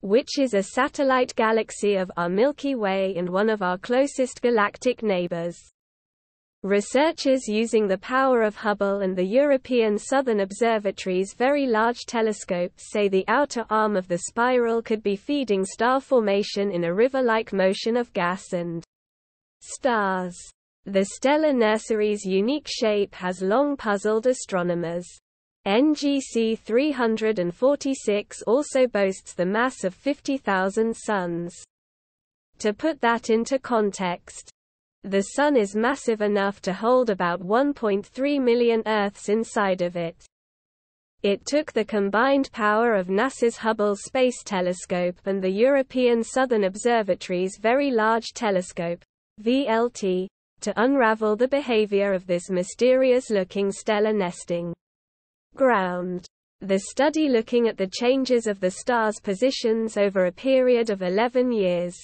which is a satellite galaxy of our Milky Way and one of our closest galactic neighbors. Researchers using the power of Hubble and the European Southern Observatory's Very Large Telescope say the outer arm of the spiral could be feeding star formation in a river-like motion of gas and stars. The stellar nursery's unique shape has long puzzled astronomers. NGC 346 also boasts the mass of 50,000 suns. To put that into context, the Sun is massive enough to hold about 1.3 million Earths inside of it. It took the combined power of NASA's Hubble Space Telescope and the European Southern Observatory's Very Large Telescope, VLT, to unravel the behavior of this mysterious-looking stellar nesting ground. The study looking at the changes of the star's positions over a period of 11 years.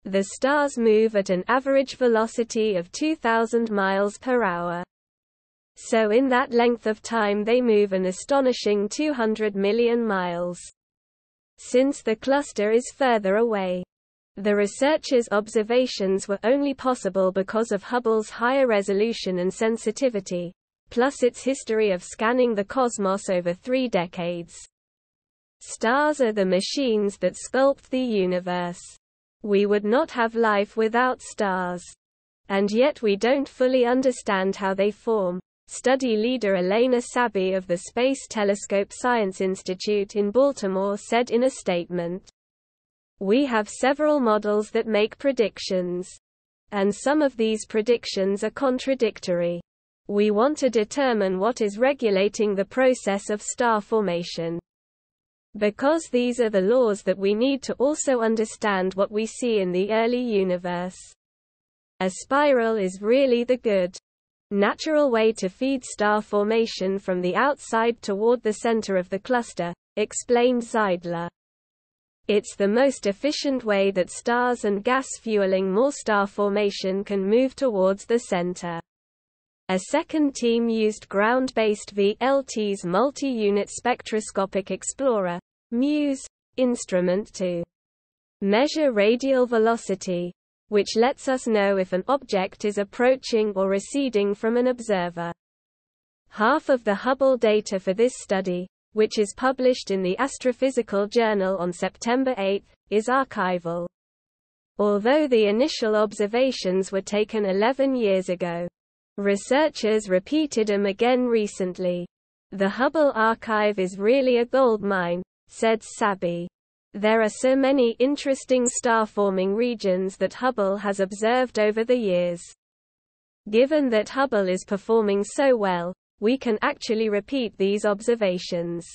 The stars move at an average velocity of 2,000 miles per hour. So in that length of time they move an astonishing 200 million miles. Since the cluster is further away, the researchers' observations were only possible because of Hubble's higher resolution and sensitivity, plus its history of scanning the cosmos over 3 decades. Stars are the machines that sculpt the universe. We would not have life without stars. And yet we don't fully understand how they form. Study leader Elena Sabi of the Space Telescope Science Institute in Baltimore said in a statement, "We have several models that make predictions. And some of these predictions are contradictory. We want to determine what is regulating the process of star formation. Because these are the laws that we need to also understand what we see in the early universe. A spiral is really the good, natural way to feed star formation from the outside toward the center of the cluster," explained Zeidler. "It's the most efficient way that stars and gas fueling more star formation can move towards the center." A second team used ground-based VLT's multi-unit spectroscopic explorer, MUSE, instrument to measure radial velocity, which lets us know if an object is approaching or receding from an observer. Half of the Hubble data for this study, which is published in the Astrophysical Journal on September 8, is archival. Although the initial observations were taken 11 years ago, researchers repeated them again recently. "The Hubble archive is really a goldmine," said Sabi. "There are so many interesting star-forming regions that Hubble has observed over the years. Given that Hubble is performing so well, we can actually repeat these observations.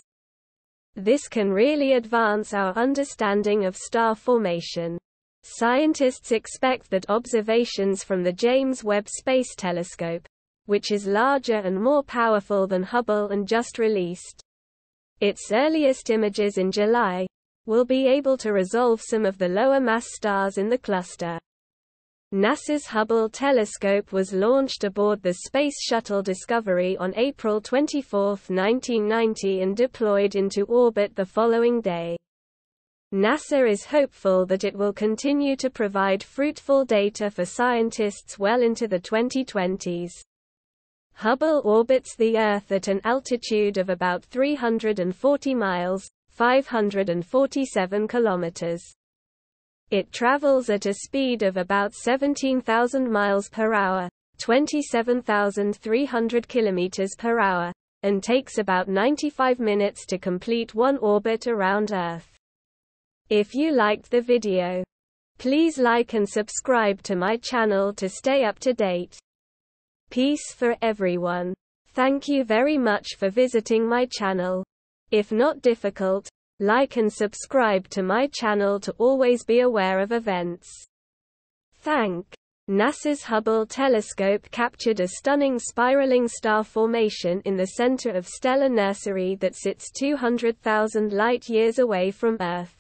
This can really advance our understanding of star formation." Scientists expect that observations from the James Webb Space Telescope, which is larger and more powerful than Hubble and just released its earliest images in July, will be able to resolve some of the lower mass stars in the cluster. NASA's Hubble telescope was launched aboard the Space Shuttle Discovery on April 24, 1990 and deployed into orbit the following day. NASA is hopeful that it will continue to provide fruitful data for scientists well into the 2020s. Hubble orbits the Earth at an altitude of about 340 miles, 547 kilometers. It travels at a speed of about 17,000 miles per hour, 27,300 kilometers per hour, and takes about 95 minutes to complete one orbit around Earth. If you liked the video, please like and subscribe to my channel to stay up to date. Peace for everyone. Thank you very much for visiting my channel. If not difficult, like and subscribe to my channel to always be aware of events. NASA's Hubble telescope captured a stunning spiraling star formation in the center of stellar nursery that sits 200,000 light-years away from Earth.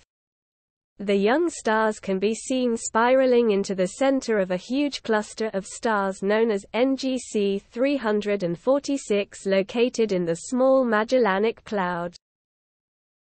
The young stars can be seen spiraling into the center of a huge cluster of stars known as NGC 346 located in the Small Magellanic Cloud.